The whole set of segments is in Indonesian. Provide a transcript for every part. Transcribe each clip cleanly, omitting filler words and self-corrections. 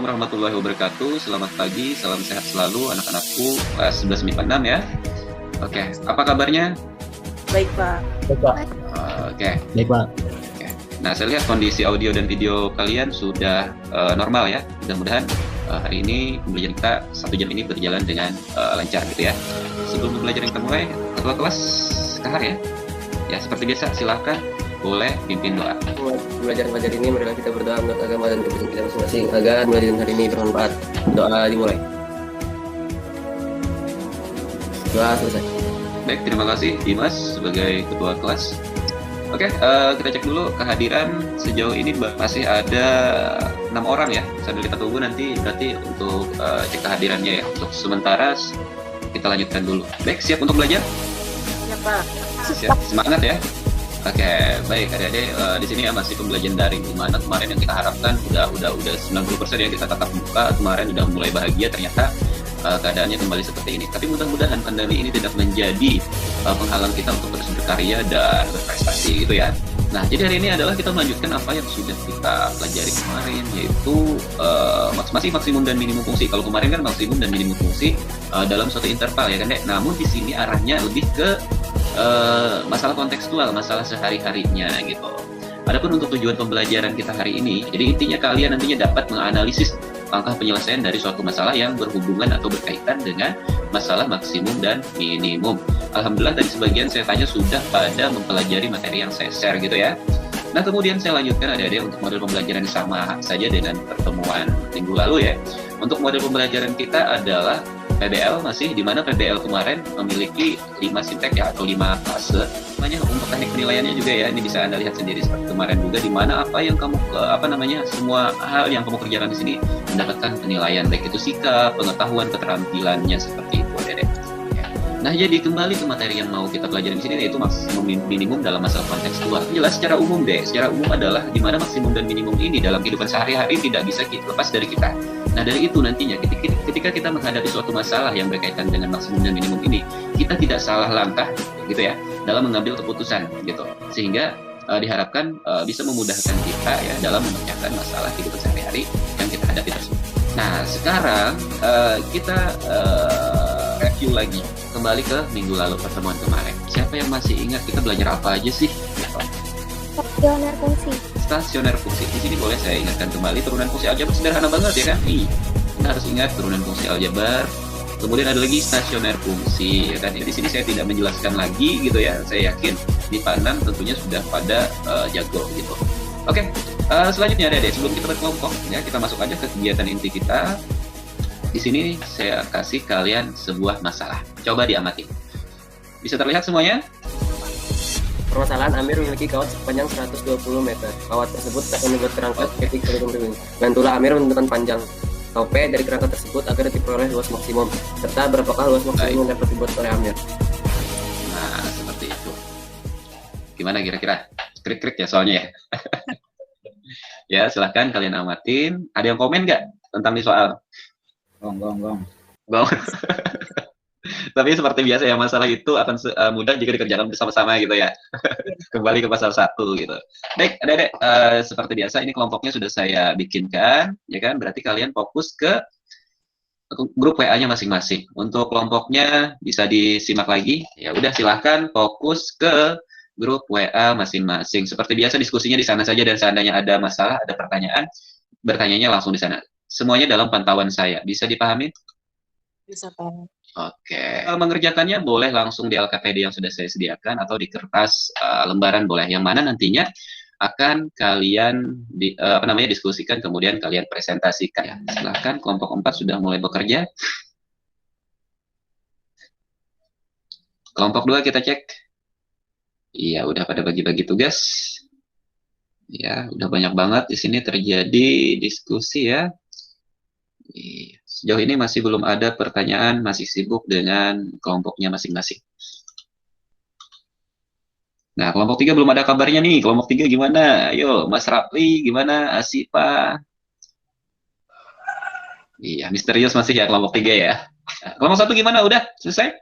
warahmatullahi wabarakatuh. Selamat pagi, salam sehat selalu anak-anakku kelas 11 MIPA 6 ya. Oke, apa kabarnya? Baik, Pak. Baik, Pak. Oke. Baik, Pak. Oke. Nah, saya lihat kondisi audio dan video kalian sudah normal ya. Mudah-mudahan hari ini pembelajaran kita 1 jam ini berjalan dengan lancar gitu ya. Sebelum pembelajaran kita mulai, ketua kelas Kahar ya. Ya, seperti biasa silakan boleh pimpin doa. Belajar ini marilah kita berdoa menurut agama dan kepercayaan kita masing-masing agar pembelajaran hari ini bermanfaat. Doa dimulai. Doa selesai. Baik, terima kasih Dimas sebagai ketua kelas. Oke, kita cek dulu kehadiran sejauh ini masih ada 6 orang ya. Sambil kita tunggu nanti berarti untuk cek kehadirannya ya. Untuk sementara kita lanjutkan dulu. Baik, siap untuk belajar? Ya, Pak. Siap, semangat ya. Oke, baik adik-adik, di sini ya masih pembelajaran daring, dimana kemarin yang kita harapkan udah 90% ya kita tatap muka, kemarin udah mulai bahagia, ternyata keadaannya kembali seperti ini. Tapi mudah-mudahan pandemi ini tidak menjadi penghalang kita untuk terus berkarya dan berprestasi gitu ya. Nah, jadi hari ini adalah kita melanjutkan apa yang sudah kita pelajari kemarin, yaitu masih maksimum dan minimum fungsi. Kalau kemarin kan maksimum dan minimum fungsi dalam suatu interval ya kan Dek. Namun di sini arahnya lebih ke masalah kontekstual, masalah sehari-harinya gitu. Adapun untuk tujuan pembelajaran kita hari ini, jadi intinya kalian nantinya dapat menganalisis langkah penyelesaian dari suatu masalah yang berhubungan atau berkaitan dengan masalah maksimum dan minimum. Alhamdulillah tadi sebagian saya tanya sudah pada mempelajari materi yang saya share gitu ya. Nah, kemudian saya lanjutkan adik-adik untuk model pembelajaran yang sama saja dengan pertemuan minggu lalu ya. Untuk model pembelajaran kita adalah PBL masih, di mana PBL kemarin memiliki 5 sintek ya, atau 5 fase. Namanya untuk teknik penilaiannya juga ya, ini bisa Anda lihat sendiri seperti kemarin juga, di mana apa yang kamu semua hal yang kamu kerjakan di sini mendapatkan penilaian, baik itu sikap, pengetahuan, keterampilannya seperti itu Dede. Nah, jadi kembali ke materi yang mau kita pelajari di sini, yaitu maksimum minimum dalam masalah kontekstual. Jelas secara umum deh, secara umum adalah di mana maksimum dan minimum ini dalam kehidupan sehari-hari tidak bisa lepas dari kita. Nah, dari itu nantinya ketika kita menghadapi suatu masalah yang berkaitan dengan maksimum dan minimum ini, kita tidak salah langkah gitu ya dalam mengambil keputusan gitu. Sehingga diharapkan bisa memudahkan kita ya dalam memecahkan masalah kehidupan sehari-hari yang kita hadapi tersebut. Nah, sekarang kita review lagi kembali ke minggu lalu pertemuan kemarin. Siapa yang masih ingat kita belajar apa aja sih? Stasioner fungsi. Stasioner fungsi. Di sini boleh saya ingatkan kembali turunan fungsi aljabar, sederhana banget ya kan? Kita harus ingat turunan fungsi aljabar. Kemudian ada lagi stasioner fungsi ya kan. Di sini saya tidak menjelaskan lagi gitu ya. Saya yakin di MIPA 6 tentunya sudah pada jago gitu. Oke, selanjutnya ada sebelum kita berkelompok ya, kita masuk aja ke kegiatan inti kita. Di sini saya kasih kalian sebuah masalah. Coba diamati. Bisa terlihat semuanya? Permasalahan, Amir memiliki kawat sepanjang 120 meter. Kawat tersebut tak membuat kerangka ketik berhubung. Bantulah Amir menentukan panjang KP dari kerangka tersebut agar diperoleh luas maksimum, serta berapakah luas maksimum yang dapat dibuat oleh Amir. Nah, seperti itu. Gimana kira-kira? Krik-krik ya soalnya ya. Ya, silahkan kalian amatin. Ada yang komen nggak tentang di soal? Gong. Tapi seperti biasa ya, masalah itu akan mudah jika dikerjakan bersama-sama gitu ya. Kembali ke pasal 1 gitu. Baik, adik-adik, seperti biasa ini kelompoknya sudah saya bikinkan, ya kan? Berarti kalian fokus ke grup WA-nya masing-masing. Untuk kelompoknya bisa disimak lagi. Ya udah, silahkan fokus ke grup WA masing-masing. Seperti biasa diskusinya di sana saja, dan seandainya ada masalah, ada pertanyaan, bertanyanya langsung di sana. Semuanya dalam pantauan saya. Bisa dipahami? Bisa, Pak. Oke, mengerjakannya boleh langsung di LKPD yang sudah saya sediakan atau di kertas lembaran boleh, yang mana nantinya akan kalian diskusikan, kemudian kalian presentasikan ya. Silahkan, kelompok 4 sudah mulai bekerja. Kelompok 2 kita cek. Iya, udah pada bagi-bagi tugas. Ya, udah banyak banget di sini terjadi diskusi ya. Sejauh ini masih belum ada pertanyaan, masih sibuk dengan kelompoknya masing-masing. Nah, kelompok 3 belum ada kabarnya nih. Kelompok 3 gimana? Ayo, Mas Rapli gimana? Asipa? Iya, misterius masih ya kelompok 3 ya. Nah, kelompok 1 gimana? Udah selesai?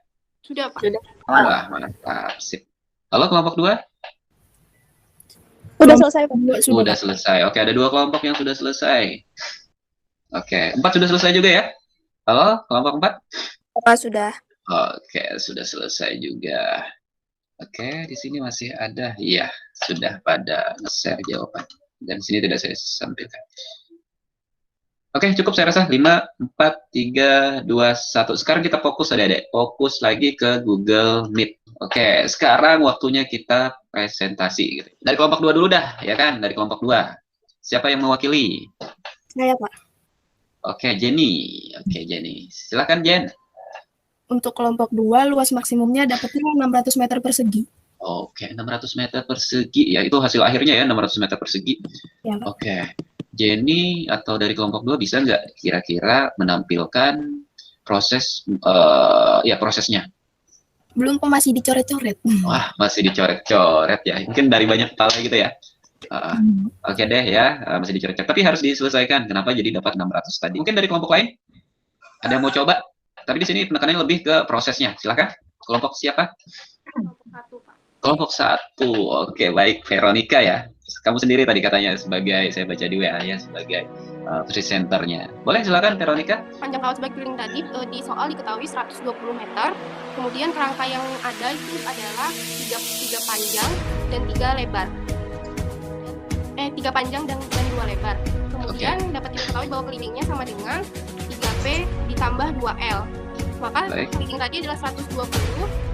Sudah, Pak. Wah, mantap. Sip. Halo, kelompok 2? Udah selesai, Pak. Sudah selesai. Oke, ada 2 kelompok yang sudah selesai. Oke, 4 sudah selesai juga ya? Halo, kelompok 4? Pak sudah. Oke, sudah selesai juga. Oke, di sini masih ada. Iya, sudah pada nge-share jawaban. Dan sini tidak saya sampaikan. Oke, cukup saya rasa. 5, 4, 3, 2, 1. Sekarang kita fokus adik-adik. Fokus lagi ke Google Meet. Oke, sekarang waktunya kita presentasi. Gitu. Dari kelompok 2 dulu dah, ya kan? Dari kelompok 2. Siapa yang mewakili? Saya, Pak. Oke, Jenny. Oke, Jenny. Silakan, Jen. Untuk kelompok 2, luas maksimumnya dapatnya 600 meter persegi. Oke, 600 meter persegi. Ya, itu hasil akhirnya ya, 600 meter persegi. Ya, Pak. Oke. Jenny atau dari kelompok 2 bisa nggak kira-kira menampilkan proses, ya prosesnya? Belum, Pak, masih dicoret-coret. Wah, masih dicoret-coret ya. Mungkin dari banyak kepala gitu ya. Oke deh ya, masih dicoret-coret. Tapi harus diselesaikan. Kenapa jadi dapat 600 tadi? Mungkin dari kelompok lain? Ada yang mau coba? Tapi di sini penekanannya lebih ke prosesnya. Silakan. Kelompok siapa? Kelompok 1, Pak. Kelompok 1. Oke, baik. Veronica ya. Kamu sendiri tadi katanya sebagai, saya baca di WA ya, sebagai presenternya. Boleh silakan Veronica. Panjang kawat sebagai keliling tadi di soal diketahui 120 meter. Kemudian kerangka yang ada itu adalah 3 panjang dan 3 lebar. 3 panjang dan 2 lebar. Kemudian dapat diketahui bahwa kelilingnya sama dengan 3P ditambah 2L. Maka keliling tadi adalah 120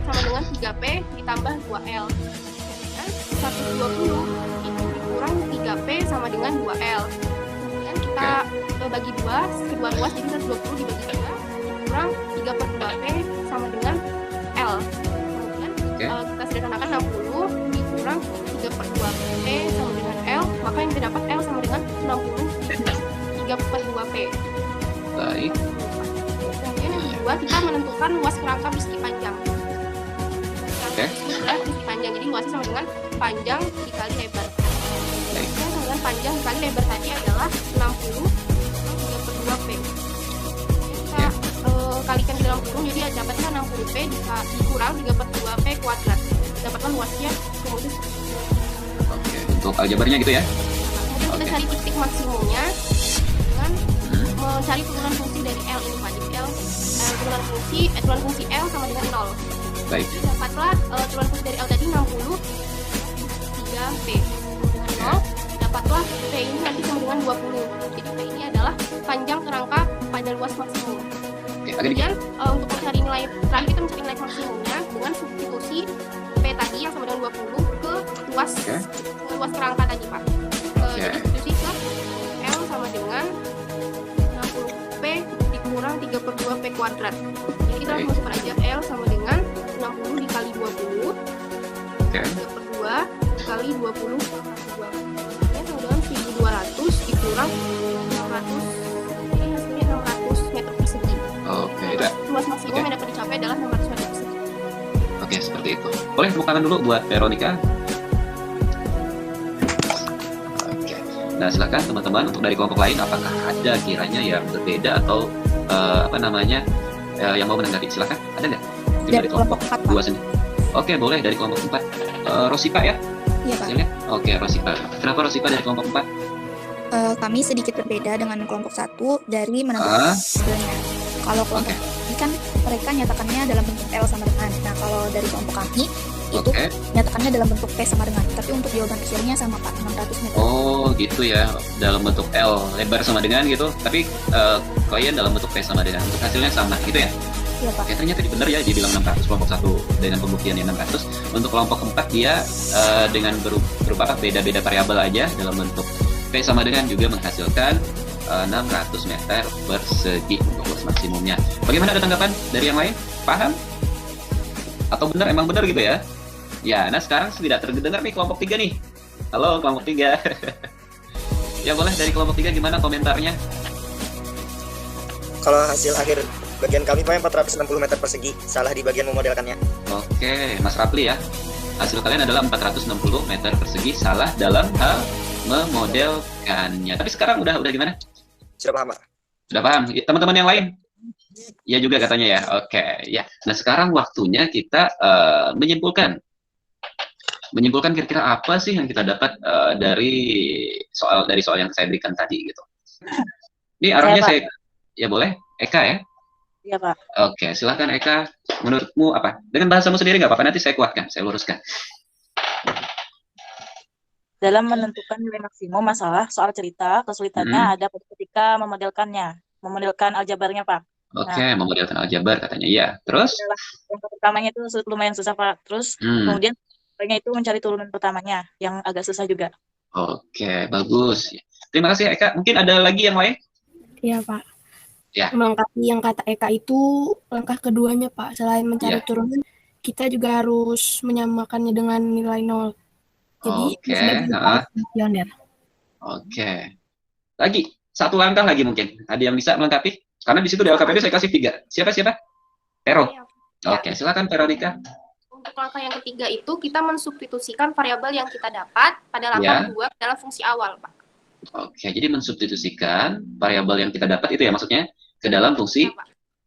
sama dengan 3P ditambah 2L. Kemudian 120 itu dikurang 3P sama dengan 2L. Kemudian kita bagi 2, kedua ruas, jadi 120 dibagi 2 dikurang 3 per 2P sama dengan L. Kemudian kita sederhanakan 60 dikurang 3 per 2P sama dengan L, maka yang didapat L sama dengan 60 3 per 2P. Baik. Kemudian yang kedua, kita menentukan luas kerangka persegi panjang. Adalah persegi panjang, jadi luasnya sama dengan panjang dikali lebar. Kemudian sama dengan panjang dikali lebar tadi adalah 60 3 per 2P. Kita kalikan di dalam kurung, jadi dapatnya 60P dikurang 3 per 2P kuadrat. Dapatlah luasnya kemudian. Oke, untuk aljabarnya gitu ya. Kemudian kita cari titik maksimumnya dengan mencari turunan fungsi dari L ini, Pak. Jadi turunan fungsi L sama dengan 0. Baik. Jadi dapatlah turunan fungsi dari L tadi 60 3P. Dengan 0 dapatlah P ini nanti sama dengan 20. Jadi P ini adalah panjang kerangka pada luas maksimum. Kemudian untuk mencari nilai, terakhir kita mencari nilai maksimumnya dengan substitusi P tadi yang sama dengan 20 ke luas kerangka tadi, Pak. Jadi substitusi ke L sama dengan 60P dikurang 3 per 2P kuadrat. Jadi kita langsung masukkan aja L sama dengan 60 dikali 20 3 per 2 dikali 20 per 2. Ini sama dengan 1200 dikurang 600. Jadi hasilnya 600 meter persegi. Oke. Luas maksimum yang dapat dicapai adalah 600 meter persegi. Oke, seperti itu. Boleh tepuk tangan dulu buat Veronica. Oke. Nah, silakan teman-teman untuk dari kelompok lain, apakah ada kiranya yang berbeda atau yang mau menanggapi? Silakan. Ada nggak? Dari kelompok 4, Pak. 2 sendiri. Oke, boleh dari kelompok 4. Rosipa ya? Iya, Pak. Oke, Rosipa. Kenapa Rosipa dari kelompok 4? Kami sedikit berbeda dengan kelompok 1 dari menentukan hasilnya. Kalau kelompok ini kan mereka nyatakannya dalam bentuk L sama dengan. Nah, kalau dari kelompok kami itu nyatakannya dalam bentuk P sama dengan. Tapi untuk jawaban akhirnya sama, Pak, 600 meter. Oh, gitu ya. Dalam bentuk L lebar sama dengan gitu. Tapi kalian dalam bentuk P sama dengan. Untuk hasilnya sama gitu ya? Iya, Pak. Oke, ternyata benar ya, dia bilang 600 kelompok 1 dengan pembuktiannya 600. Untuk kelompok 4 dia dengan berupa beda-beda variabel aja dalam bentuk P sama dengan juga menghasilkan 600 meter persegi untuk luas maksimumnya. Bagaimana, ada tanggapan dari yang lain? Paham? Atau benar, emang benar gitu ya? Ya, nah sekarang tidak terdengar nih kelompok 3 nih. Halo kelompok 3. Ya boleh dari kelompok 3 gimana komentarnya? Kalau hasil akhir bagian kami Pak 460 meter persegi, salah di bagian memodelkannya. Oke, Mas Rapli ya. Hasil kalian adalah 460 meter persegi, salah dalam hal memodelkannya. Tapi sekarang udah gimana? Sudah paham, Pak? Sudah paham. Teman-teman yang lain? Ya juga katanya ya. Oke, ya. Nah, sekarang waktunya kita menyimpulkan kira-kira apa sih yang kita dapat dari soal yang saya berikan tadi gitu. Ini arahnya ya boleh, Eka ya? Iya, Pak. Oke, silahkan Eka. Menurutmu apa? Dengan bahasamu sendiri nggak apa-apa, nanti saya kuatkan, saya luruskan. Dalam menentukan nilai maksimum masalah soal cerita, kesulitannya ada ketika memodelkan aljabarnya, Pak. Oke, memodelkan aljabar katanya. Iya, terus? Yang pertamanya itu lumayan susah, Pak. Terus kemudian itu mencari turunan pertamanya, yang agak susah juga. Oke, bagus. Terima kasih Eka. Mungkin ada lagi yang lain? Iya, Pak. Ya. Melengkapi yang kata Eka itu langkah keduanya, Pak. Selain mencari turunan, kita juga harus menyamakannya dengan nilai 0. Jadi, Oke. Lagi, satu langkah lagi mungkin. Ada yang bisa melengkapi? Karena di situ di LKPD saya kasih 3. Siapa? Vero. Oke, silakan Veronica. Untuk langkah yang ketiga itu kita mensubstitusikan variabel yang kita dapat pada langkah 2 dalam fungsi awal, Pak. Oke, jadi mensubstitusikan variabel yang kita dapat itu ya maksudnya ke dalam fungsi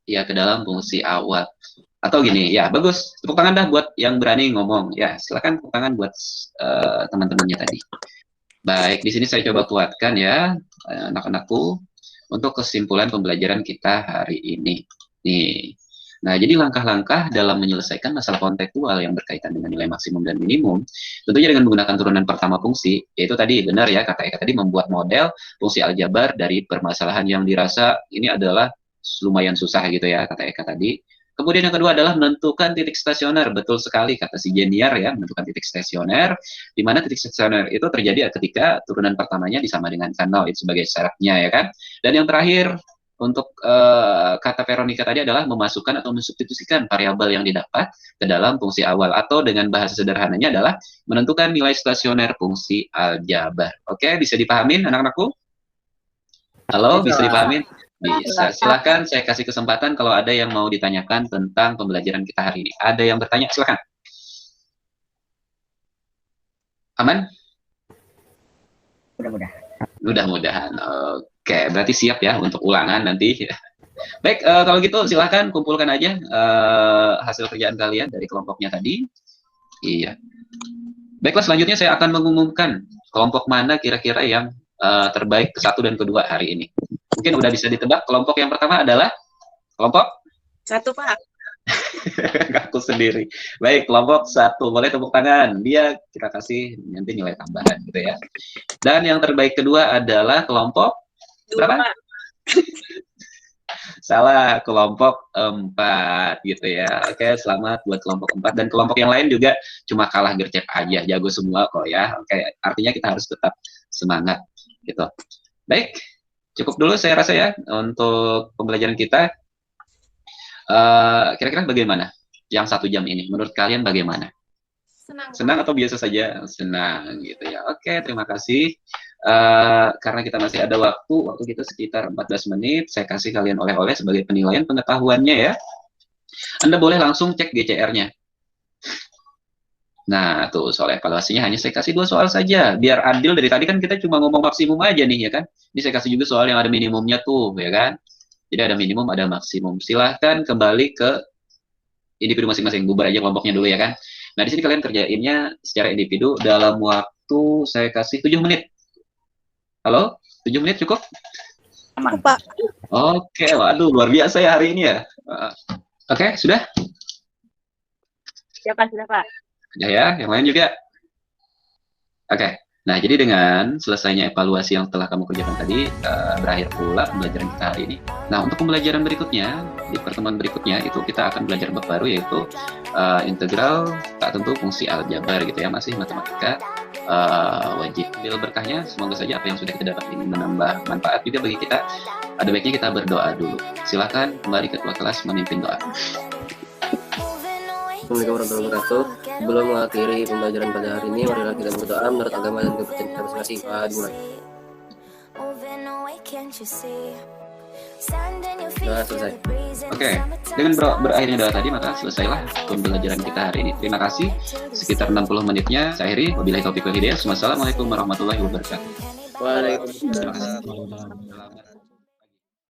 ke dalam fungsi awal. Atau gini, ya bagus. Tepuk tangan dah buat yang berani ngomong. Ya, silakan tepuk tangan buat teman-temannya tadi. Baik, di sini saya coba kuatkan ya anak-anakku untuk kesimpulan pembelajaran kita hari ini. Nih. Nah, jadi langkah-langkah dalam menyelesaikan masalah kontekstual yang berkaitan dengan nilai maksimum dan minimum, tentunya dengan menggunakan turunan pertama fungsi, yaitu tadi benar ya, kata Eka tadi membuat model fungsi aljabar dari permasalahan yang dirasa ini adalah lumayan susah gitu ya, kata Eka tadi. Kemudian yang kedua adalah menentukan titik stasioner, betul sekali kata si Jeniar ya, menentukan titik stasioner, di mana titik stasioner itu terjadi ketika turunan pertamanya disama dengan kan 0, itu sebagai syaratnya ya kan. Dan yang terakhir, untuk kata Veronica tadi adalah memasukkan atau mensubstitusikan variabel yang didapat ke dalam fungsi awal, atau dengan bahasa sederhananya adalah menentukan nilai stasioner fungsi aljabar. Oke, bisa dipahamin anak-anakku? Halo, bisa dipahamin? Bisa. Silakan saya kasih kesempatan kalau ada yang mau ditanyakan tentang pembelajaran kita hari ini. Ada yang bertanya? Silakan. Aman? Mudah-mudahan. Oke, berarti siap ya untuk ulangan nanti. Baik, kalau gitu silahkan kumpulkan aja hasil kerjaan kalian dari kelompoknya tadi. Iya. Baiklah, selanjutnya saya akan mengumumkan kelompok mana kira-kira yang terbaik ke-1 dan ke-2 hari ini. Mungkin udah bisa ditebak, kelompok yang pertama adalah kelompok 1, Pak. Aku sendiri. Baik, kelompok 1. Boleh tepuk tangan. Dia kita kasih nanti nilai tambahan gitu ya. Dan yang terbaik kedua adalah kelompok berapa? Salah, kelompok 4 gitu ya. Oke, selamat buat kelompok 4. Dan kelompok yang lain juga cuma kalah gercep aja, jago semua kok ya. Oke, artinya kita harus tetap semangat gitu. Baik, cukup dulu saya rasa ya untuk pembelajaran kita. Kira-kira bagaimana yang 1 jam ini? Menurut kalian bagaimana? Senang atau biasa saja? Senang gitu ya. Oke, terima kasih. Karena kita masih ada waktu kita sekitar 14 menit, saya kasih kalian oleh-oleh sebagai penilaian pengetahuannya ya. Anda boleh langsung cek GCR-nya. Nah, tuh soal evaluasinya hanya saya kasih 2 soal saja, biar adil. Dari tadi kan kita cuma ngomong maksimum aja nih ya kan. Ini saya kasih juga soal yang ada minimumnya tuh ya kan. Jadi ada minimum, ada maksimum. Silahkan kembali ke individu masing-masing, bubar aja kelompoknya dulu ya kan. Nah, di sini kalian kerjainnya secara individu dalam waktu saya kasih 7 menit. Halo? 7 menit cukup? Aman, Pak. Oke, waduh, luar biasa ya hari ini ya. Oke, sudah? Ya, Pak, sudah, Pak. Ya, yang lain juga? Oke. Nah, jadi dengan selesainya evaluasi yang telah kamu kerjakan tadi, berakhir pula pembelajaran kita hari ini. Nah, untuk pembelajaran berikutnya, di pertemuan berikutnya, itu kita akan belajar bab baru, yaitu integral, tak tentu fungsi aljabar gitu ya, masih matematika wajib. Ambil berkahnya, semoga saja apa yang sudah kita dapat ini menambah manfaat juga bagi kita. Ada baiknya kita berdoa dulu. Silakan kembali ketua kelas memimpin doa. Assalamualaikum warahmatullahi wabarakatuh. Sebelum mengakhiri pembelajaran pada hari ini, marilah kita berdoa menurut agama dan kepercayaan kita masing-masing. Dimulai. Nah, selesai. Oke, dengan berakhirnya doa tadi, maka selesailah pembelajaran kita hari ini. Terima kasih. Sekitar 60 menitnya saya akhiri. Wabillahi taufiq wal hidayah. Wassalamualaikum warahmatullahi wabarakatuh. Waalaikumsalam. Terima kasih.